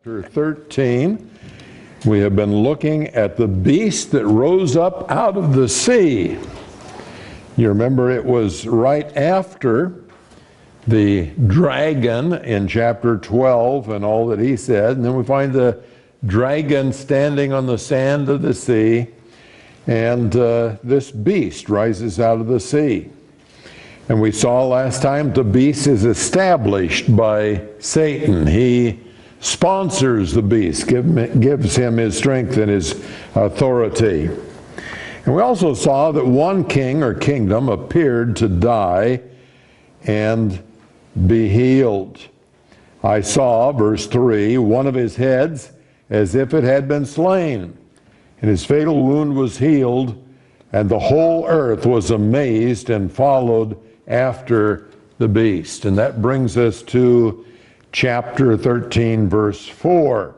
Chapter 13, we have been looking at the beast that rose up out of the sea. You remember it was right after the dragon in chapter 12 and all that he said, and then we find the dragon standing on the sand of the sea, and this beast rises out of the sea. And we saw last time the beast is established by Satan. He sponsors the beast, gives him his strength and his authority. And we also saw that one king or kingdom appeared to die and be healed. I saw, verse 3, one of his heads as if it had been slain, and his fatal wound was healed, and the whole earth was amazed and followed after the beast. And that brings us to chapter 13, verse 4,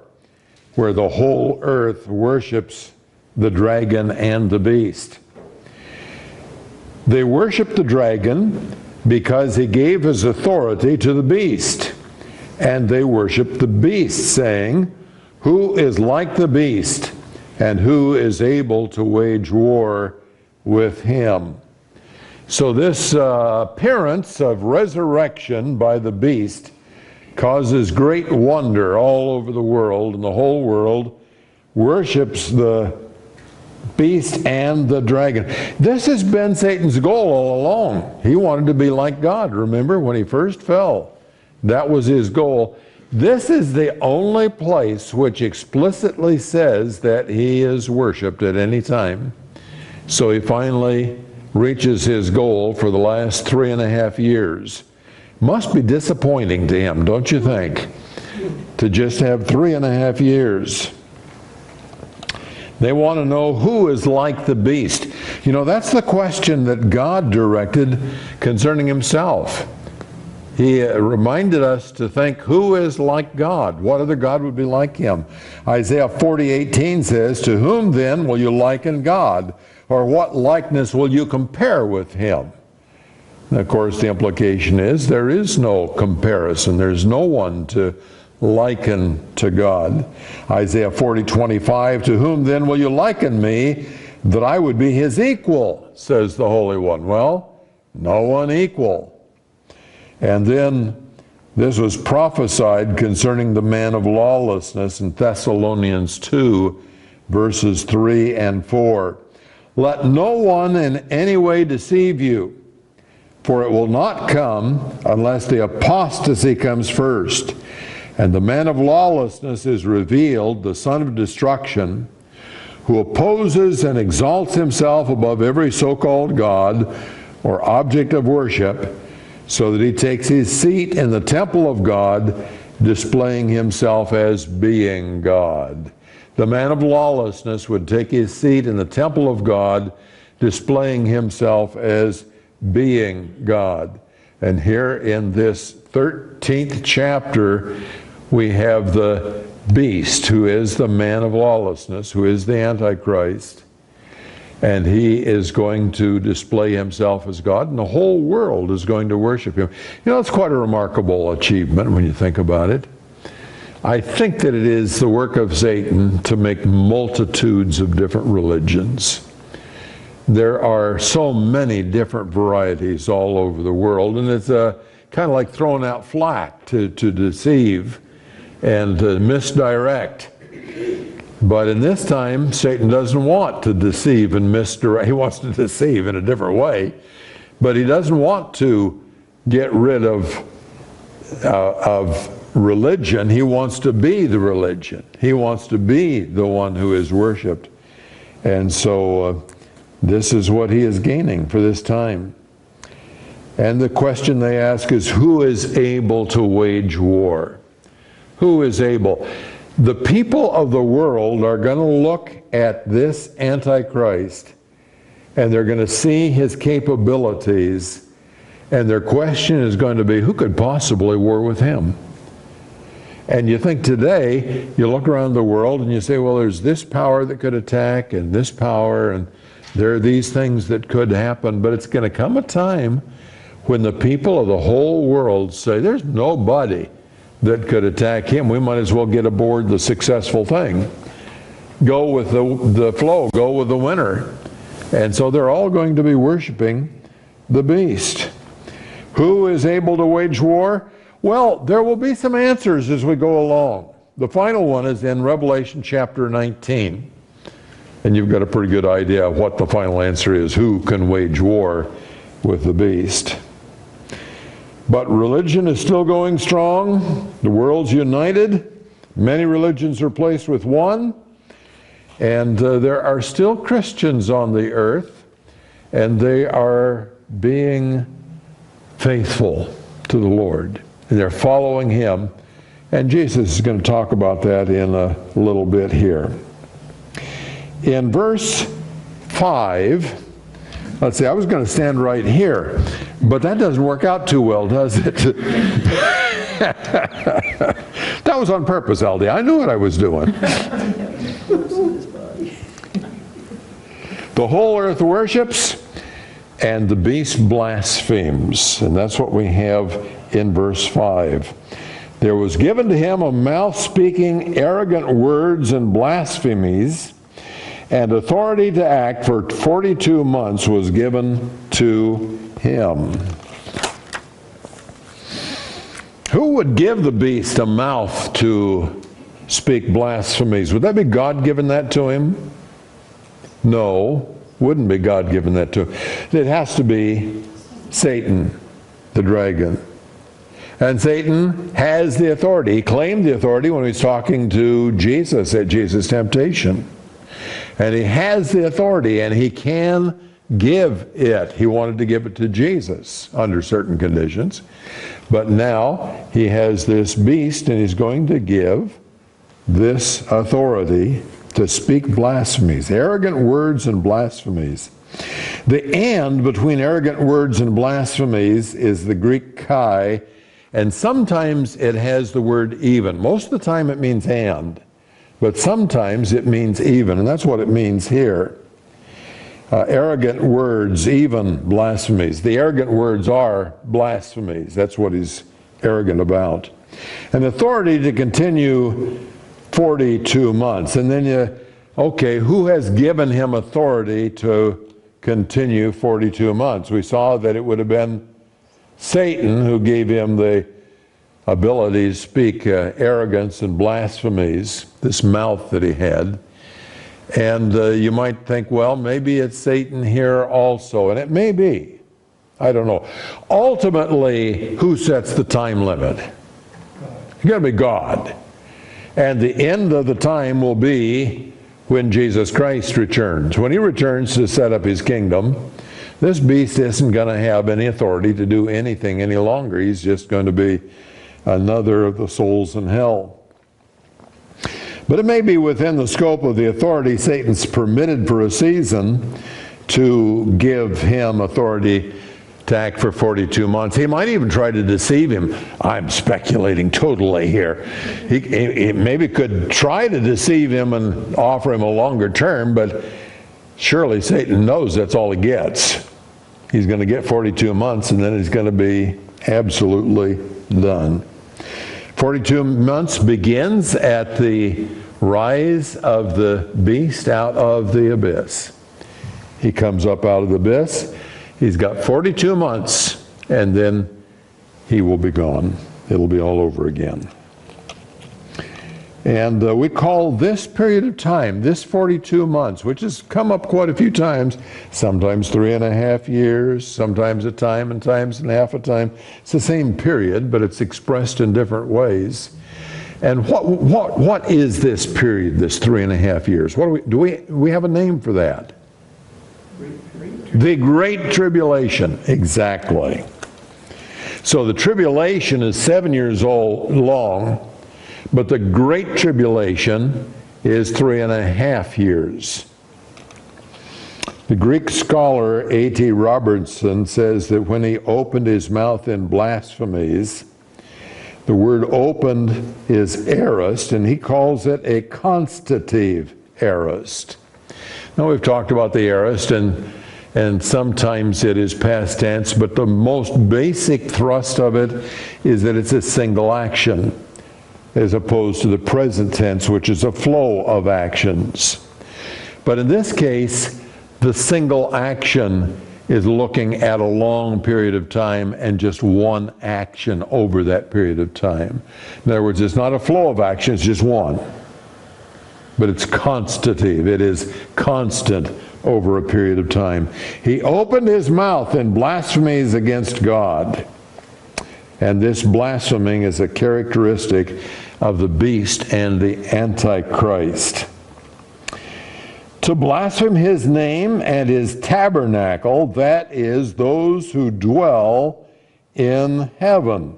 where the whole earth worships the dragon and the beast. They worship the dragon because he gave his authority to the beast. And they worship the beast, saying, "Who is like the beast, and who is able to wage war with him?" So this appearance of resurrection by the beast causes great wonder all over the world, and the whole world worships the beast and the dragon. This has been Satan's goal all along. He wanted to be like God. Remember when he first fell? That was his goal. This is the only place which explicitly says that he is worshipped at any time. So he finally reaches his goal for the last 3.5 years. Must be disappointing to him, don't you think? To just have 3.5 years. They want to know who is like the beast. You know, that's the question that God directed concerning himself. He reminded us to think, who is like God? What other God would be like him? Isaiah 40:18 says, "To whom then will you liken God? Or what likeness will you compare with him?" And of course, the implication is there is no comparison. There's no one to liken to God. Isaiah 40:25, "To whom then will you liken me, that I would be his equal, says the Holy One." Well, no one equal. And then this was prophesied concerning the man of lawlessness in Thessalonians 2, verses 3 and 4. "Let no one in any way deceive you, for it will not come unless the apostasy comes first. And the man of lawlessness is revealed, the son of destruction, who opposes and exalts himself above every so-called God or object of worship, so that he takes his seat in the temple of God, displaying himself as being God." The man of lawlessness would take his seat in the temple of God, displaying himself as being God. And here in this 13th chapter, we have the beast, who is the man of lawlessness, who is the Antichrist. And he is going to display himself as God, and the whole world is going to worship him. You know, it's quite a remarkable achievement when you think about it. I think that it is the work of Satan to make multitudes of different religions. There are so many different varieties all over the world, and it's kind of like throwing out flat to deceive and to misdirect. But in this time, Satan doesn't want to deceive and misdirect. He wants to deceive in a different way, but he doesn't want to get rid of religion. He wants to be the religion. He wants to be the one who is worshipped. And so this is what he is gaining for this time. And the question they ask is, who is able to wage war? Who is able? The people of the world are going to look at this Antichrist, and they're going to see his capabilities, and their question is going to be, who could possibly war with him? And you think today, you look around the world and you say, well, there's this power that could attack, and this power, and there are these things that could happen, but it's going to come a time when the people of the whole world say, there's nobody that could attack him. We might as well get aboard the successful thing. Go with the flow, go with the winner. And so they're all going to be worshiping the beast. Who is able to wage war? Well, there will be some answers as we go along. The final one is in Revelation chapter 19. And you've got a pretty good idea of what the final answer is. Who can wage war with the beast? But religion is still going strong. The world's united. Many religions are placed with one. And there are still Christians on the earth. And they are being faithful to the Lord. And they're following Him. And Jesus is going to talk about that in a little bit here. In verse 5, let's see, I was going to stand right here, but that doesn't work out too well, does it? That was on purpose, Aldi. I knew what I was doing. The whole earth worships, and the beast blasphemes. And that's what we have in verse 5. There was given to him a mouth speaking arrogant words and blasphemies, and authority to act for 42 months was given to him. Who would give the beast a mouth to speak blasphemies? Would that be God giving that to him? No, wouldn't be God giving that to him. It has to be Satan, the dragon. And Satan has the authority. He claimed the authority when he was talking to Jesus at Jesus' temptation. And he has the authority, and he can give it. He wanted to give it to Jesus under certain conditions. But now he has this beast, and he's going to give this authority to speak blasphemies, arrogant words and blasphemies. The and between arrogant words and blasphemies is the Greek kai, and sometimes it has the word even. Most of the time it means and. But sometimes it means even, and that's what it means here. Arrogant words, even blasphemies. The arrogant words are blasphemies. That's what he's arrogant about. An authority to continue 42 months. And then okay, who has given him authority to continue 42 months? We saw that it would have been Satan who gave him the ability to speak arrogance and blasphemies, this mouth that he had. And you might think, well, maybe it's Satan here also, and it may be. I don't know. Ultimately, who sets the time limit? It's got to be God. And the end of the time will be when Jesus Christ returns. When he returns to set up his kingdom, this beast isn't going to have any authority to do anything any longer. He's just going to be another of the souls in hell. But it may be within the scope of the authority Satan's permitted for a season to give him authority to act for 42 months. He might even try to deceive him. I'm speculating totally here. He maybe could try to deceive him and offer him a longer term, but surely Satan knows that's all he gets. He's going to get 42 months, and then he's going to be absolutely done. 42 months begins at the rise of the beast out of the abyss. He comes up out of the abyss. He's got 42 months, and then he will be gone. It'll be all over again. And we call this period of time, this 42 months, which has come up quite a few times, sometimes 3.5 years, sometimes a time and times and half a time. It's the same period, but it's expressed in different ways. And what is this period, this 3.5 years? What do we have a name for that? The Great Tribulation, exactly. So the tribulation is 7 years long, but the Great Tribulation is 3.5 years. The Greek scholar A.T. Robertson says that when he opened his mouth in blasphemies, the word opened is aorist, and he calls it a constative aorist. Now we've talked about the aorist, and sometimes it is past tense, but the most basic thrust of it is that it's a single action. as opposed to the present tense, which is a flow of actions. But in this case, the single action is looking at a long period of time and just one action over that period of time. In other words, it's not a flow of action, it's just one. But it's constative, it is constant over a period of time. He opened his mouth in blasphemies against God. And this blaspheming is a characteristic of the beast and the Antichrist. To blaspheme his name and his tabernacle, that is, those who dwell in heaven.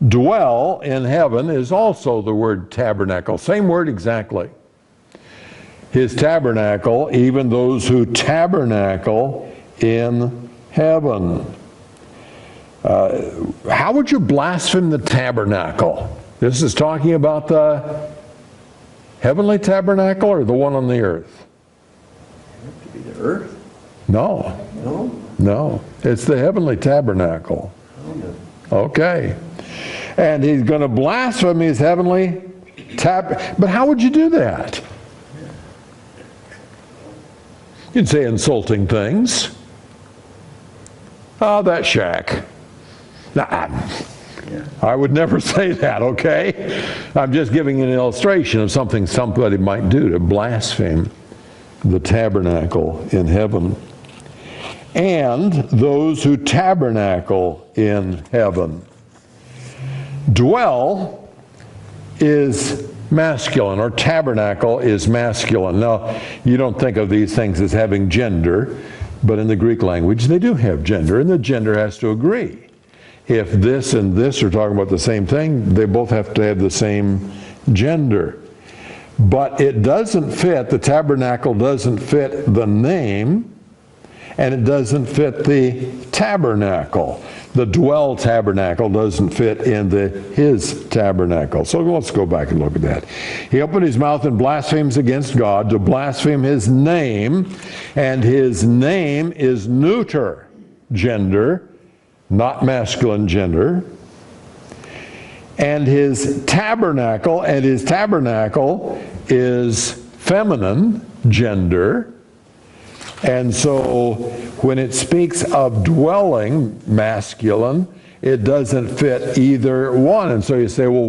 Dwell in heaven is also the word tabernacle. Same word exactly. His tabernacle, even those who tabernacle in heaven. How would you blaspheme the tabernacle? This is talking about the heavenly tabernacle or the one on the earth? It could be the earth. No. No? No. It's the heavenly tabernacle. Oh, no. Okay. And he's going to blaspheme his heavenly tabernacle. But how would you do that? You'd say insulting things. Oh, that shack. I would never say that, okay? I'm just giving an illustration of something somebody might do to blaspheme the tabernacle in heaven. And those who tabernacle in heaven. Dwell is masculine, or tabernacle is masculine. Now, you don't think of these things as having gender, but in the Greek language they do have gender, and the gender has to agree. If this and this are talking about the same thing, they both have to have the same gender. But it doesn't fit, the tabernacle doesn't fit the name, and it doesn't fit the tabernacle. The dwell tabernacle doesn't fit in his tabernacle. So let's go back and look at that. He opened his mouth and blasphemes against God, to blaspheme his name, and his name is neuter gender, not masculine gender. And his tabernacle is feminine gender. And so when it speaks of dwelling, masculine, it doesn't fit either one. And so you say, well,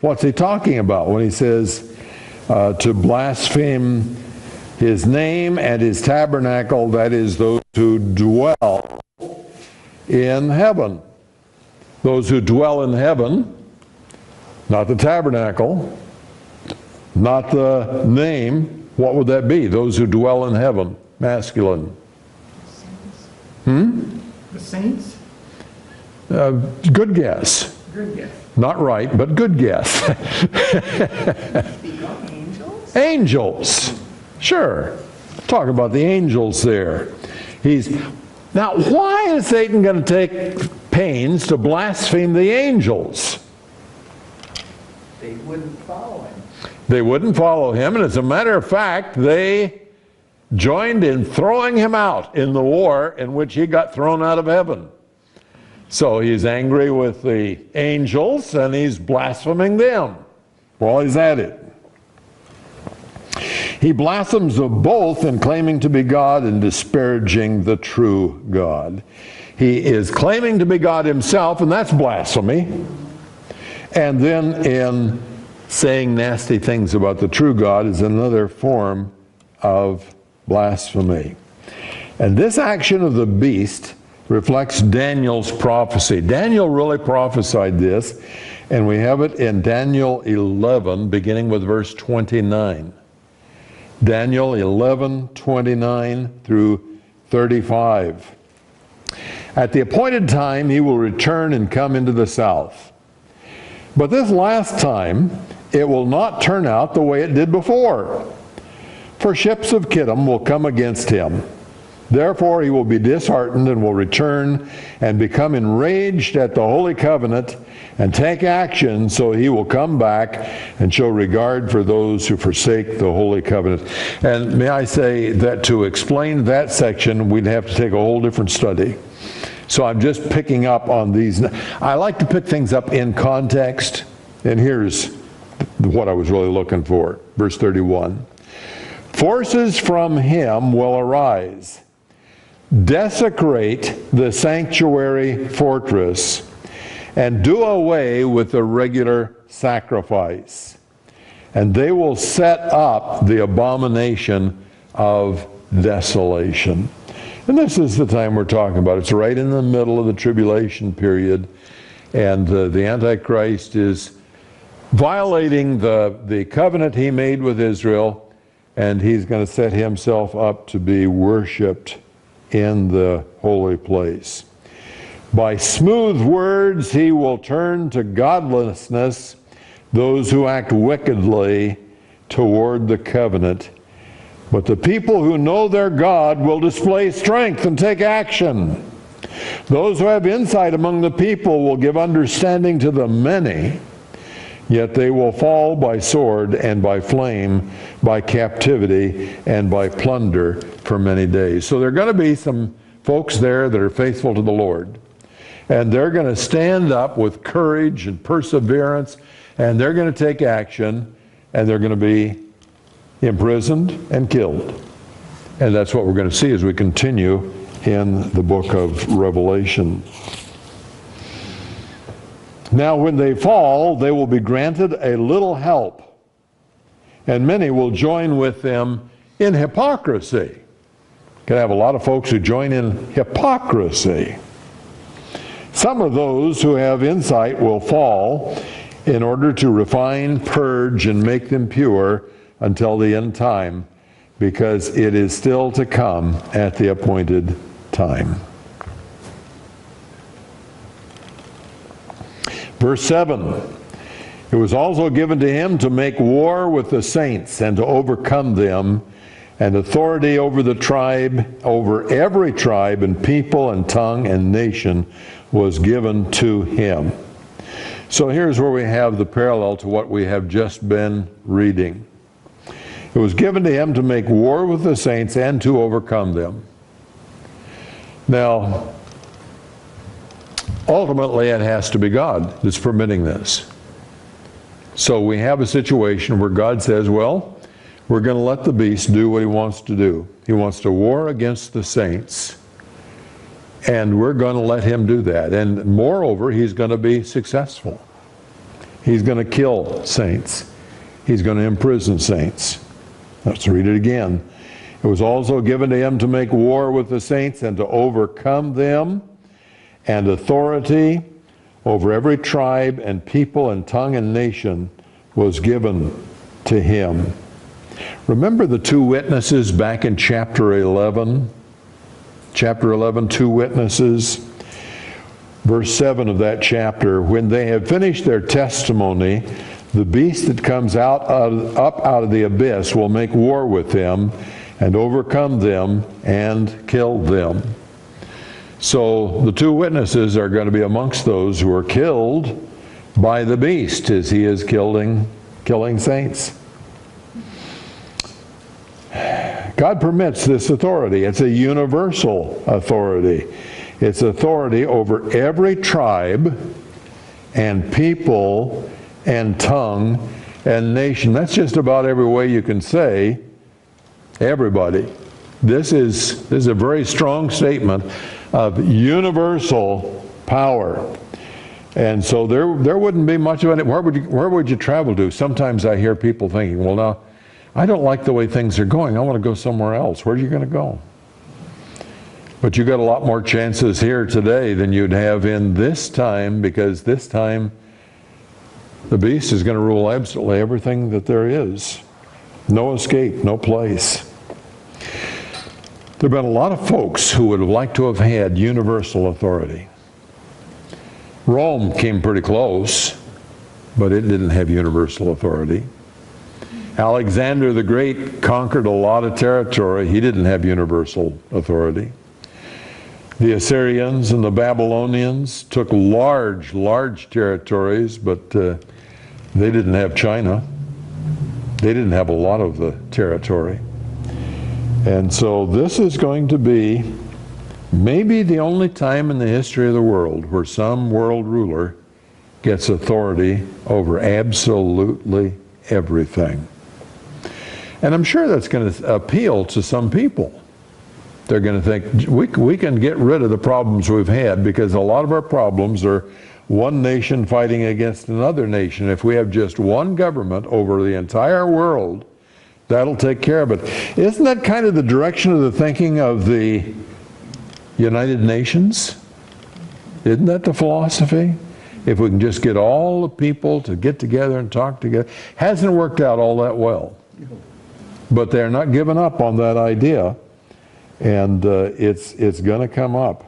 what's he talking about when he says to blaspheme his name and his tabernacle, that is, those who dwell in heaven. Those who dwell in heaven, not the tabernacle, not the name, what would that be? Those who dwell in heaven. Masculine. The saints? Good guess. Good guess. Not right, but good guess. Angels? Angels. Sure. Talk about the angels there. Now, why is Satan going to take pains to blaspheme the angels? They wouldn't follow him. They wouldn't follow him, and as a matter of fact, they joined in throwing him out in the war in which he got thrown out of heaven. So he's angry with the angels and he's blaspheming them while he's at it. He blasphemes them both in claiming to be God and disparaging the true God. He is claiming to be God himself, and that's blasphemy. And then in saying nasty things about the true God is another form of blasphemy. And this action of the beast reflects Daniel's prophecy. Daniel really prophesied this, and we have it in Daniel 11, beginning with verse 29. Daniel 11, 29 through 35. At the appointed time he will return and come into the south. But this last time it will not turn out the way it did before. For ships of Kittim will come against him. Therefore he will be disheartened and will return and become enraged at the holy covenant and take action, so he will come back and show regard for those who forsake the holy covenant. And may I say that to explain that section, we'd have to take a whole different study. So I'm just picking up on these. I like to pick things up in context, and here's what I was really looking for. Verse 31. Forces from him will arise, desecrate the sanctuary fortress, and do away with the regular sacrifice. And they will set up the abomination of desolation. And this is the time we're talking about. It's right in the middle of the tribulation period. And the Antichrist is violating the covenant he made with Israel. And he's going to set himself up to be worshipped in the holy place. By smooth words he will turn to godlessness those who act wickedly toward the covenant. But the people who know their God will display strength and take action. Those who have insight among the people will give understanding to the many, yet they will fall by sword and by flame, by captivity and by plunder for many days. So there are going to be some folks there that are faithful to the Lord. And they're going to stand up with courage and perseverance, and they're going to take action, and they're going to be imprisoned and killed. And that's what we're going to see as we continue in the book of Revelation. Now when they fall, they will be granted a little help, and many will join with them in hypocrisy. You can have a lot of folks who join in hypocrisy. Some of those who have insight will fall in order to refine, purge, and make them pure until the end time, because it is still to come at the appointed time. Verse 7, it was also given to him to make war with the saints and to overcome them, and authority over the tribe, over every tribe and people and tongue and nation was given to him. So here's where we have the parallel to what we have just been reading. It was given to him to make war with the saints and to overcome them. Now, ultimately it has to be God that's permitting this. So we have a situation where God says, well, we're going to let the beast do what he wants to do. He wants to war against the saints, and we're going to let him do that. And moreover, he's going to be successful. He's going to kill saints. He's going to imprison saints. Let's read it again. It was also given to him to make war with the saints and to overcome them, and authority over every tribe and people and tongue and nation was given to him. Remember the two witnesses back in chapter 11? Chapter 11, two witnesses. Verse 7 of that chapter, when they have finished their testimony, the beast that comes up out of the abyss will make war with them and overcome them and kill them. So the two witnesses are going to be amongst those who are killed by the beast as he is killing saints. God permits this authority. It's a universal authority. It's authority over every tribe and people and tongue and nation. That's just about every way you can say everybody. This is a very strong statement of universal power. And so there wouldn't be much of it. Where would you travel to? Sometimes I hear people thinking, well, now, I don't like the way things are going. I want to go somewhere else. Where are you going to go? But you got a lot more chances here today than you'd have in this time, because this time the beast is going to rule absolutely everything that there is. No escape, no place. There have been a lot of folks who would have liked to have had universal authority. Rome came pretty close, but it didn't have universal authority. Alexander the Great conquered a lot of territory. He didn't have universal authority. The Assyrians and the Babylonians took large territories, but they didn't have China. They didn't have a lot of the territory. And so this is going to be maybe the only time in the history of the world where some world ruler gets authority over absolutely everything. And I'm sure that's going to appeal to some people. They're going to think, we can get rid of the problems we've had, because a lot of our problems are one nation fighting against another nation. If we have just one government over the entire world, that'll take care of it. Isn't that kind of the direction of the thinking of the United Nations? Isn't that the philosophy? If we can just get all the people to get together and talk together. Hasn't worked out all that well. But they're not giving up on that idea. And it's going to come up.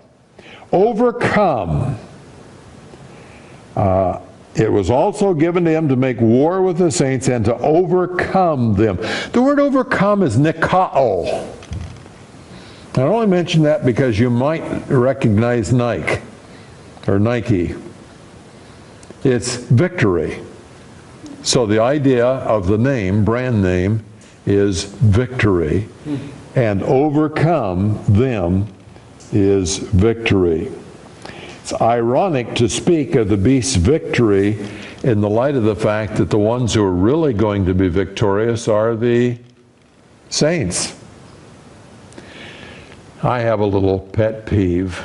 Overcome. It was also given to him to make war with the saints and to overcome them. The word overcome is nikao. I only mention that because you might recognize Nike or Nike. It's victory. So the idea of the name, brand name, is victory. And overcome them is victory. It's ironic to speak of the beast's victory in the light of the fact that the ones who are really going to be victorious are the saints. I have a little pet peeve.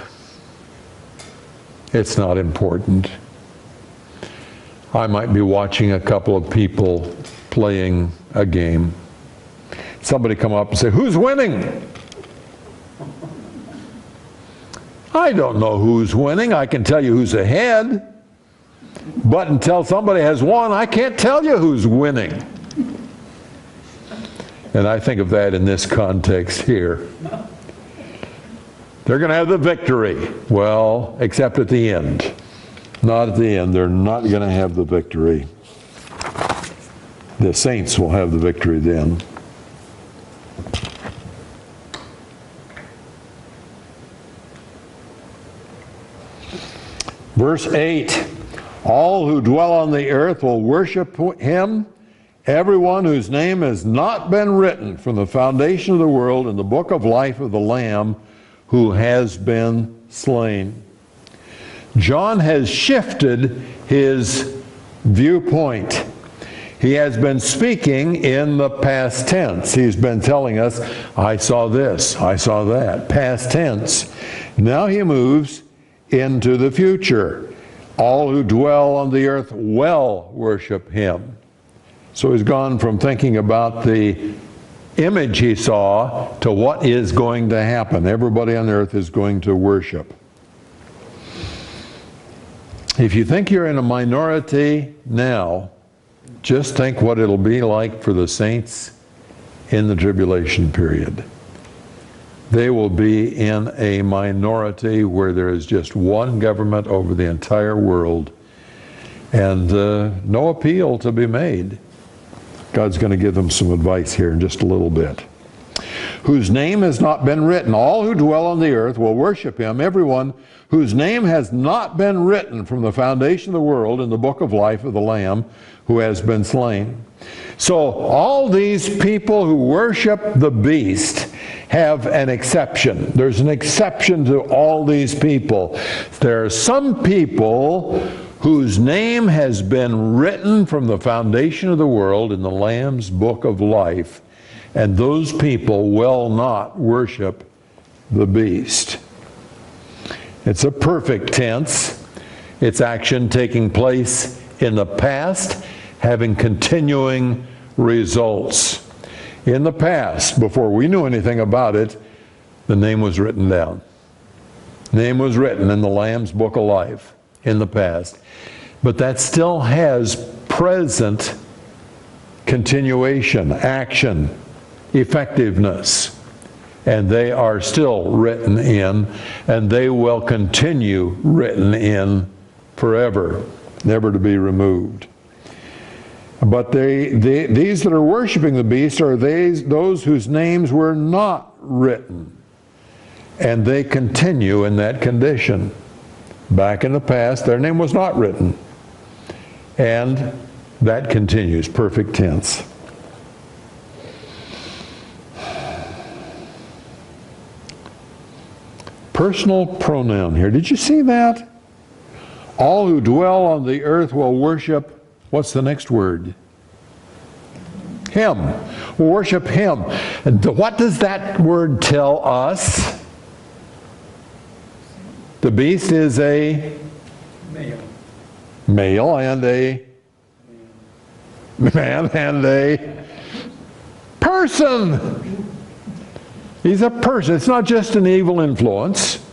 It's not important. I might be watching a couple of people playing a game. Somebody come up and say, "Who's winning?" I don't know who's winning. I can tell you who's ahead. But until somebody has won, I can't tell you who's winning. And I think of that in this context here. They're going to have the victory. Well, except at the end. Not at the end. They're not going to have the victory. The saints will have the victory then. Verse 8, all who dwell on the earth will worship him, everyone whose name has not been written from the foundation of the world in the book of life of the Lamb who has been slain. John has shifted his viewpoint. He has been speaking in the past tense. He's been telling us, I saw this, I saw that, past tense. Now he moves into the future. All who dwell on the earth will worship him. So he's gone from thinking about the image he saw to what is going to happen. Everybody on earth is going to worship. If you think you're in a minority now, just think what it'll be like for the saints in the tribulation period. They will be in a minority where there is just one government over the entire world and no appeal to be made. God's going to give them some advice here in just a little bit. Whose name has not been written. All who dwell on the earth will worship him, everyone whose name has not been written from the foundation of the world in the book of life of the Lamb who has been slain. So all these people who worship the beast have an exception. There's an exception to all these people. There are some people whose name has been written from the foundation of the world in the Lamb's book of life, and those people will not worship the beast. It's a perfect tense. It's action taking place in the past, having continuing results. In the past, before we knew anything about it, the name was written down. Name was written in the Lamb's book of life in the past. But that still has present continuation, action, effectiveness. And they are still written in, and they will continue written in forever, never to be removed. But these that are worshiping the beast are those whose names were not written. And they continue in that condition. Back in the past, their name was not written. And that continues, perfect tense. Personal pronoun here. Did you see that? All who dwell on the earth will worship. What's the next word? Him. We'll worship Him. And what does that word tell us? The beast is a male and a man and a person. He's a person. It's not just an evil influence.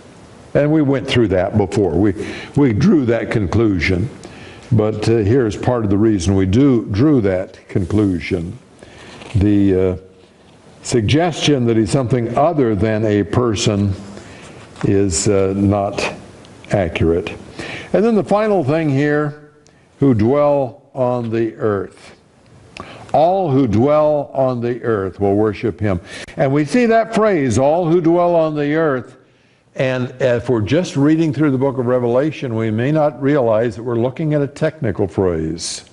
And we went through that before. We drew that conclusion. But here's part of the reason we drew that conclusion. The suggestion that he's something other than a person is not accurate. And then the final thing here, who dwell on the earth. All who dwell on the earth will worship Him. And we see that phrase, all who dwell on the earth. And if we're just reading through the book of Revelation, we may not realize that we're looking at a technical phrase.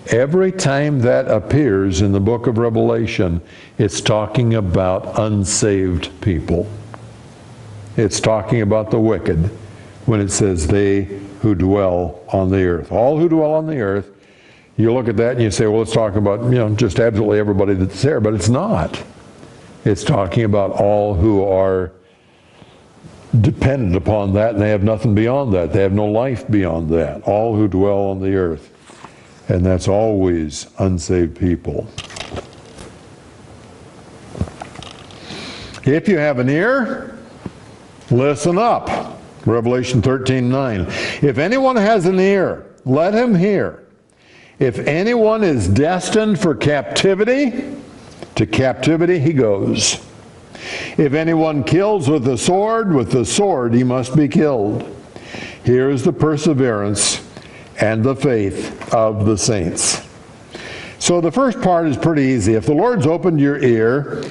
Every time that appears in the book of Revelation, it's talking about unsaved people. It's talking about the wicked when it says they who dwell on the earth. All who dwell on the earth. You look at that and you say, well, it's talking about, just absolutely everybody that's there, but it's not. It's talking about all who are dependent upon that, and they have nothing beyond that. They have no life beyond that. All who dwell on the earth. And that's always unsaved people. If you have an ear, listen up. Revelation 13:9. If anyone has an ear, let him hear. If anyone is destined for captivity, to captivity he goes. If anyone kills with the sword he must be killed. Here is the perseverance and the faith of the saints. So the first part is pretty easy. If the Lord's opened your ear,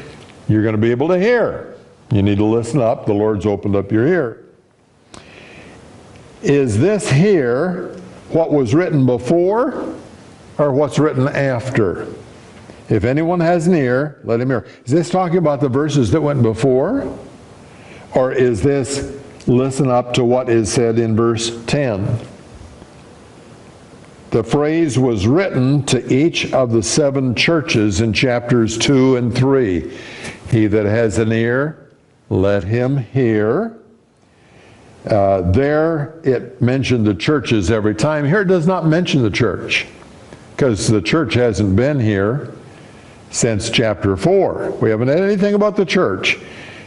you're going to be able to hear. You need to listen up. The Lord's opened up your ear. Is this here what was written before or what's written after? If anyone has an ear, let him hear. Is this talking about the verses that went before? Or is this listen up to what is said in verse 10? The phrase was written to each of the 7 churches in chapters 2 and 3. He that has an ear, let him hear. There it mentioned the churches every time. Here it does not mention the church, because the church hasn't been here since chapter 4. We haven't had anything about the church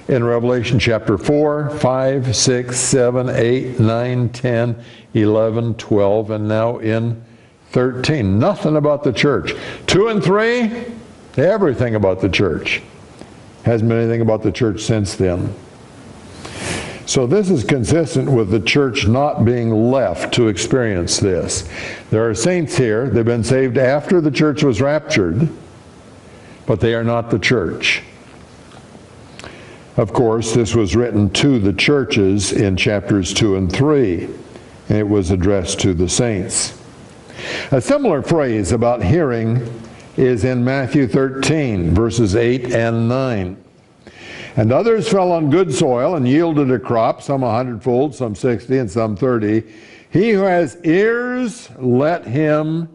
in Revelation chapter 4, 5, 6, 7, 8, 9, 10, 11, 12, and now in 13. Nothing about the church. 2 and 3, everything about the church. Hasn't been anything about the church since then. So this is consistent with the church not being left to experience this. There are saints here. They've been saved after the church was raptured, but they are not the church. Of course, this was written to the churches in chapters 2 and 3, and it was addressed to the saints. A similar phrase about hearing is in Matthew 13, verses 8 and 9. And others fell on good soil and yielded a crop, some 100-fold, some 60, and some 30. He who has ears, let him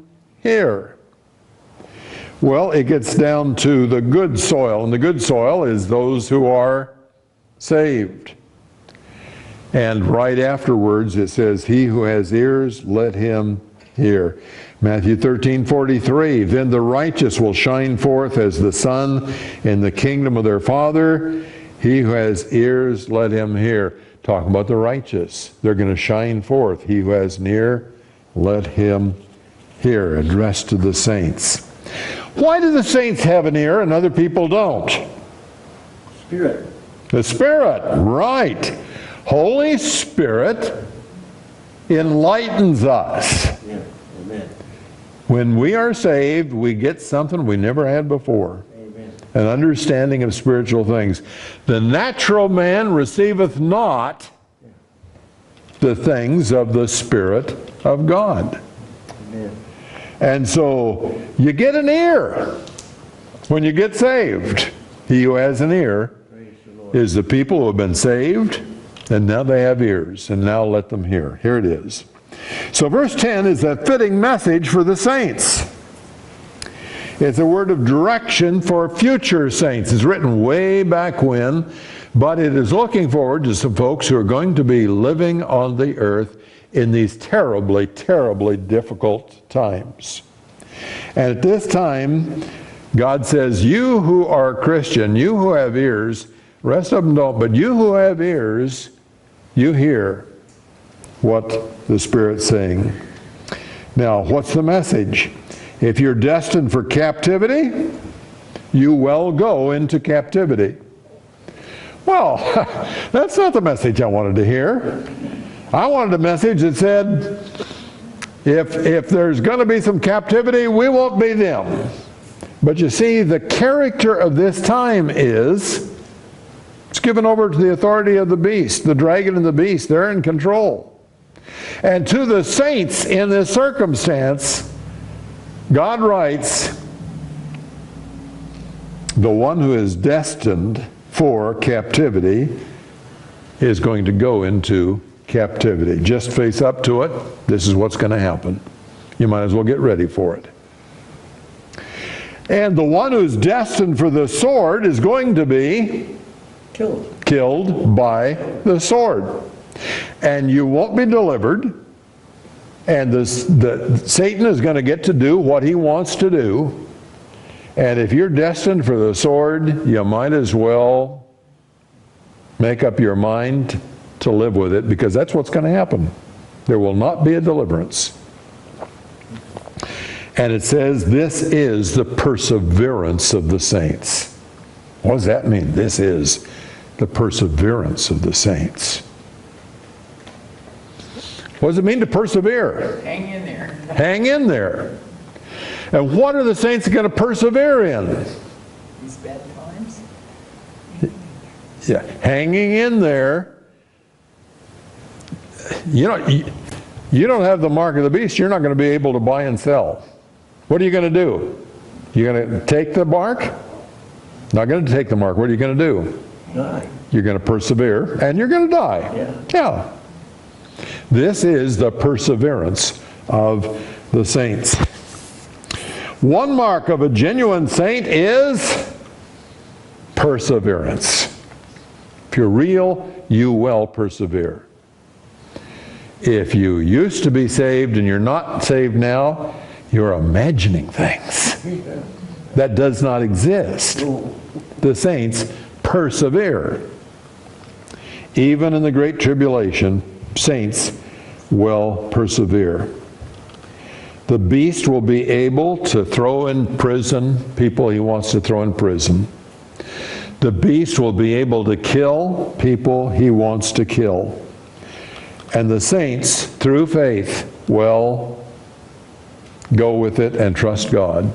hear. Well, it gets down to the good soil, and the good soil is those who are saved. And right afterwards it says, he who has ears, let him hear. Matthew 13:43, then the righteous will shine forth as the sun in the kingdom of their Father. He who has ears, let him hear. Talking about the righteous. They're going to shine forth. He who has an ear, let him hear. Addressed to the saints. Why do the saints have an ear and other people don't? Spirit. The Spirit, right. Holy Spirit enlightens us. Yeah. Amen. When we are saved, we get something we never had before. Amen. An understanding of spiritual things. The natural man receiveth not the things of the Spirit of God. Amen. And so you get an ear when you get saved. He who has an ear is the people who have been saved, and now they have ears, and now let them hear. Here it is. So verse 10 is a fitting message for the saints. It's a word of direction for future saints. It's written way back when, but it is looking forward to some folks who are going to be living on the earth in these terribly, terribly difficult times. And at this time, God says, you who are Christian, you who have ears, the rest of them don't, but you who have ears, you hear what the Spirit's saying. Now, what's the message? If you're destined for captivity, you will go into captivity. Well, that's not the message I wanted to hear. I wanted a message that said, if there's going to be some captivity, we won't be them. But you see, the character of this time is, it's given over to the authority of the beast, the dragon and the beast. They're in control. And to the saints in this circumstance, God writes, the one who is destined for captivity is going to go into captivity. Just face up to it. This is what's going to happen. You might as well get ready for it. And the one who's destined for the sword is going to be killed by the sword. And you won't be delivered. And Satan is going to get to do what he wants to do. And if you're destined for the sword, you might as well make up your mind to live with it, because that's what's going to happen. There will not be a deliverance. And it says this is the perseverance of the saints. What does that mean? This is the perseverance of the saints. What does it mean to persevere? Hang in there. Hang in there. And what are the saints going to persevere in? These bad times? Yeah, hanging in there. You know, you don't have the mark of the beast, you're not going to be able to buy and sell. What are you going to do? You're going to take the mark? Not going to take the mark. What are you going to do? Die. You're going to persevere, and you're going to die. Yeah. This is the perseverance of the saints. One mark of a genuine saint is perseverance. If you're real, you will persevere. If you used to be saved and you're not saved now, you're imagining things. That does not exist. The saints persevere. Even in the great tribulation, saints will persevere. The beast will be able to throw in prison people he wants to throw in prison. The beast will be able to kill people he wants to kill. And the saints, through faith, will go with it and trust God.